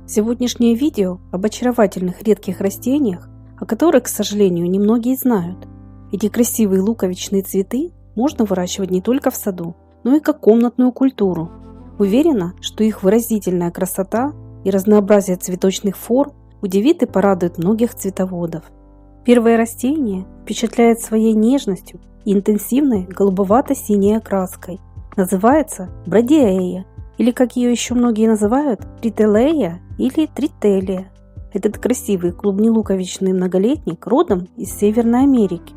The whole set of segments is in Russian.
Сегодняшнее видео об очаровательных редких растениях, о которых, к сожалению, немногие знают. Эти красивые луковичные цветы можно выращивать не только в саду, но и как комнатную культуру. Уверена, что их выразительная красота и разнообразие цветочных форм удивит и порадует многих цветоводов. Первое растение впечатляет своей нежностью и интенсивной голубовато-синей окраской. Называется бродиея, или, как ее еще многие называют, трителея или трителия. Этот красивый клубнелуковичный многолетник родом из Северной Америки.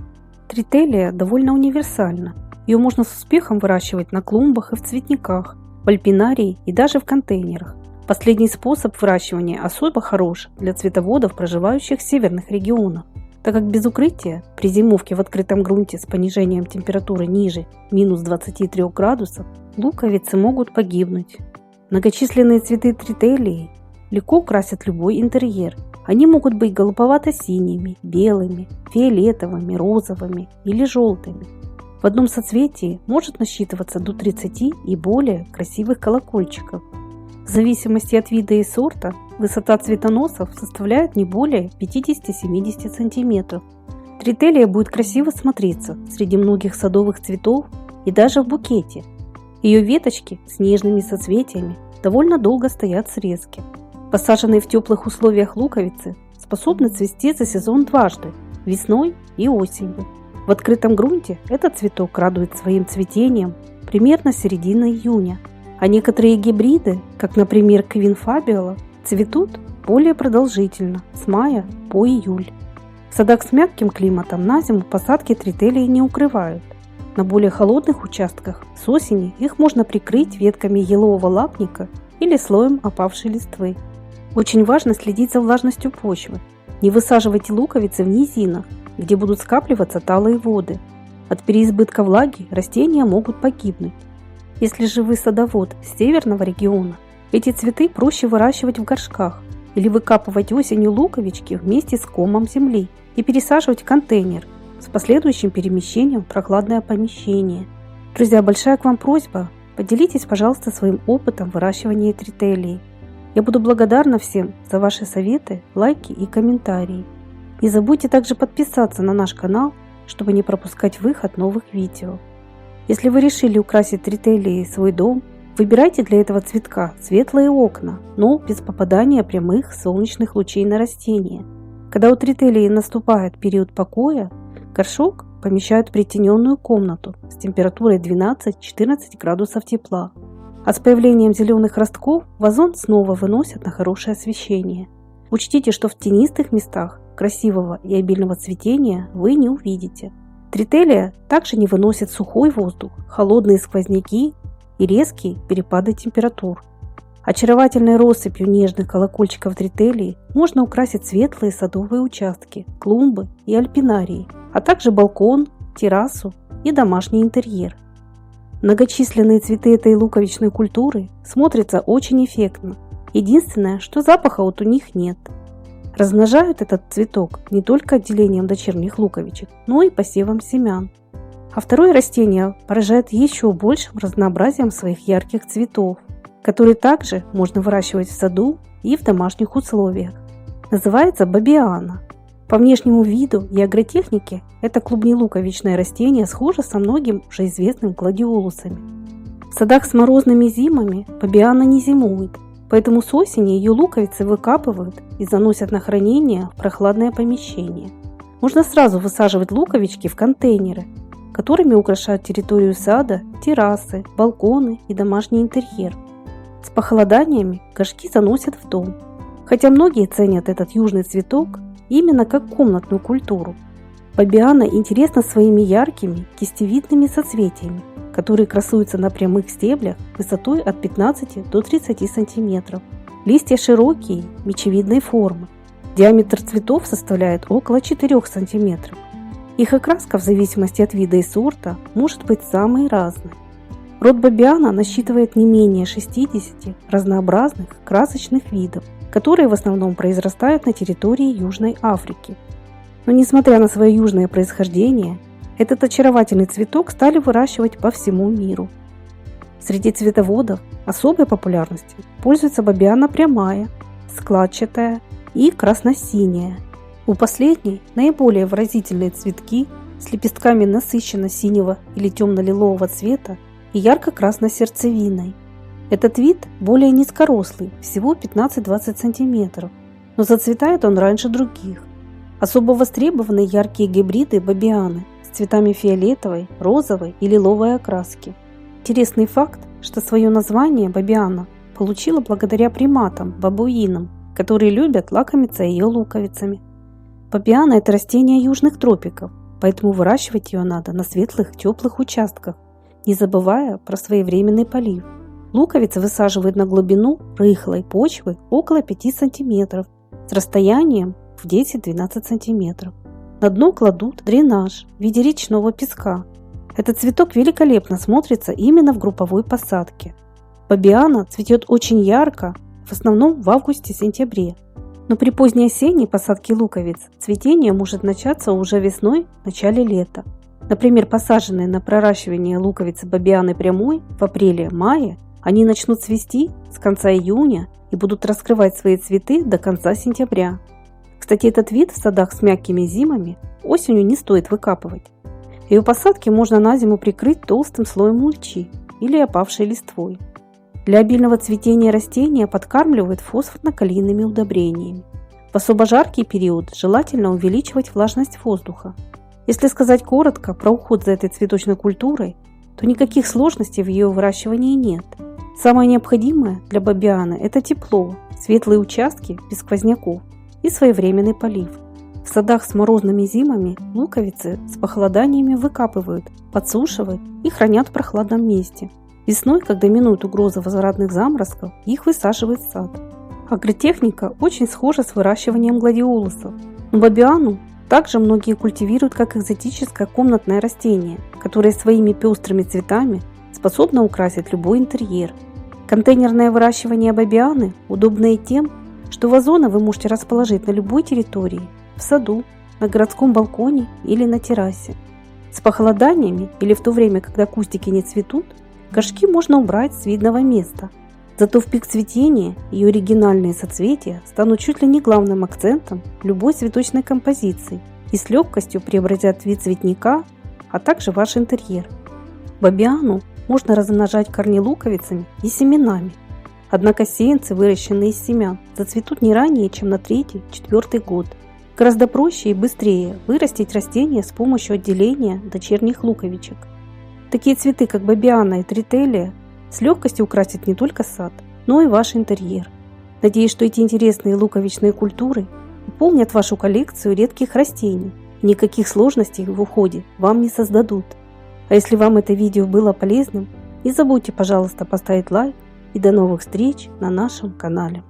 Трителия довольно универсальна. Ее можно с успехом выращивать на клумбах и в цветниках, в альпинарии и даже в контейнерах. Последний способ выращивания особо хорош для цветоводов, проживающих в северных регионах, так как без укрытия при зимовке в открытом грунте с понижением температуры ниже минус 23 градусов луковицы могут погибнуть. Многочисленные цветы трителии легко украсят любой интерьер. Они могут быть голубовато-синими, белыми, фиолетовыми, розовыми или желтыми. В одном соцветии может насчитываться до 30 и более красивых колокольчиков. В зависимости от вида и сорта, высота цветоносов составляет не более 50-70 см. Трителия будет красиво смотреться среди многих садовых цветов и даже в букете. Ее веточки с нежными соцветиями довольно долго стоят в срезке. Посаженные в теплых условиях луковицы способны цвести за сезон дважды – весной и осенью. В открытом грунте этот цветок радует своим цветением примерно середины июня, а некоторые гибриды, как, например, Queen Fabiola, цветут более продолжительно – с мая по июль. В садах с мягким климатом на зиму посадки трителии не укрывают. На более холодных участках с осени их можно прикрыть ветками елового лапника или слоем опавшей листвы. Очень важно следить за влажностью почвы. Не высаживайте луковицы в низинах, где будут скапливаться талые воды. От переизбытка влаги растения могут погибнуть. Если же вы садовод с северного региона, эти цветы проще выращивать в горшках или выкапывать осенью луковички вместе с комом земли и пересаживать в контейнер с последующим перемещением в прохладное помещение. Друзья, большая к вам просьба, поделитесь, пожалуйста, своим опытом выращивания трителии. Я буду благодарна всем за ваши советы, лайки и комментарии. Не забудьте также подписаться на наш канал, чтобы не пропускать выход новых видео. Если вы решили украсить трителией свой дом, выбирайте для этого цветка светлые окна, но без попадания прямых солнечных лучей на растение. Когда у трителии наступает период покоя, горшок помещают в притененную комнату с температурой 12-14 градусов тепла. А с появлением зеленых ростков вазон снова выносят на хорошее освещение. Учтите, что в тенистых местах красивого и обильного цветения вы не увидите. Трителия также не выносит сухой воздух, холодные сквозняки и резкие перепады температур. Очаровательной россыпью нежных колокольчиков трителии можно украсить светлые садовые участки, клумбы и альпинарии, а также балкон, террасу и домашний интерьер. Многочисленные цветы этой луковичной культуры смотрятся очень эффектно. Единственное, что запаха вот у них нет. Размножают этот цветок не только отделением дочерних луковичек, но и посевом семян. А второе растение поражает еще большим разнообразием своих ярких цветов, которые также можно выращивать в саду и в домашних условиях. Называется бабиана. По внешнему виду и агротехнике это клубнелуковичное растение схоже со многим уже известным гладиолусами. В садах с морозными зимами бабиана не зимует, поэтому с осени ее луковицы выкапывают и заносят на хранение в прохладное помещение. Можно сразу высаживать луковички в контейнеры, которыми украшают территорию сада, террасы, балконы и домашний интерьер. С похолоданиями горшки заносят в дом, хотя многие ценят этот южный цветок именно как комнатную культуру. Бабиана интересна своими яркими кистевидными соцветиями, которые красуются на прямых стеблях высотой от 15 до 30 см. Листья широкие, мечевидной формы. Диаметр цветов составляет около 4 см. Их окраска в зависимости от вида и сорта может быть самой разной. Род бабиана насчитывает не менее 60 разнообразных красочных видов, которые в основном произрастают на территории Южной Африки. Но несмотря на свое южное происхождение, этот очаровательный цветок стали выращивать по всему миру. Среди цветоводов особой популярностью пользуется бабиана прямая складчатая и красно-синяя. У последней наиболее выразительные цветки с лепестками насыщенно-синего или темно-лилового цвета и ярко-красной сердцевиной. Этот вид более низкорослый, всего 15-20 см, но зацветает он раньше других. Особо востребованы яркие гибриды бабианы с цветами фиолетовой, розовой и лиловой окраски. Интересный факт, что свое название бабиана получила благодаря приматам, бабуинам, которые любят лакомиться ее луковицами. Бабиана – это растение южных тропиков, поэтому выращивать ее надо на светлых, теплых участках, не забывая про своевременный полив. Луковицы высаживают на глубину рыхлой почвы около 5 см с расстоянием в 10-12 см. На дно кладут дренаж в виде речного песка. Этот цветок великолепно смотрится именно в групповой посадке. Бабиана цветет очень ярко, в основном в августе-сентябре. Но при поздней осенней посадке луковиц цветение может начаться уже весной, в начале лета. Например, посаженные на проращивание луковицы бабианы прямой в апреле-мае, они начнут цвести с конца июня и будут раскрывать свои цветы до конца сентября. Кстати, этот вид в садах с мягкими зимами осенью не стоит выкапывать. Ее посадки можно на зиму прикрыть толстым слоем мульчи или опавшей листвой. Для обильного цветения растения подкармливают фосфорно-калийными удобрениями. В особо жаркий период желательно увеличивать влажность воздуха. Если сказать коротко про уход за этой цветочной культурой, то никаких сложностей в ее выращивании нет. Самое необходимое для бабианы – это тепло, светлые участки без сквозняков и своевременный полив. В садах с морозными зимами луковицы с похолоданиями выкапывают, подсушивают и хранят в прохладном месте. Весной, когда минует угроза возвратных заморозков, их высаживают в сад. Агротехника очень схожа с выращиванием гладиолусов, но бабиану также многие культивируют как экзотическое комнатное растение, которое своими пестрыми цветами способно украсить любой интерьер. Контейнерное выращивание бабианы удобно и тем, что вазоны вы можете расположить на любой территории, в саду, на городском балконе или на террасе. С похолоданиями или в то время, когда кустики не цветут, горшки можно убрать с видного места. Зато в пик цветения ее оригинальные соцветия станут чуть ли не главным акцентом любой цветочной композиции и с легкостью преобразят вид цветника, а также ваш интерьер. Бабиану можно размножать корнелуковицами и семенами. Однако сеянцы, выращенные из семян, зацветут не ранее, чем на 3-4 год. Гораздо проще и быстрее вырастить растение с помощью отделения дочерних луковичек. Такие цветы, как бабиана и трителия, с легкостью украсят не только сад, но и ваш интерьер. Надеюсь, что эти интересные луковичные культуры пополнят вашу коллекцию редких растений и никаких сложностей в уходе вам не создадут. А если вам это видео было полезным, не забудьте, пожалуйста, поставить лайк и до новых встреч на нашем канале.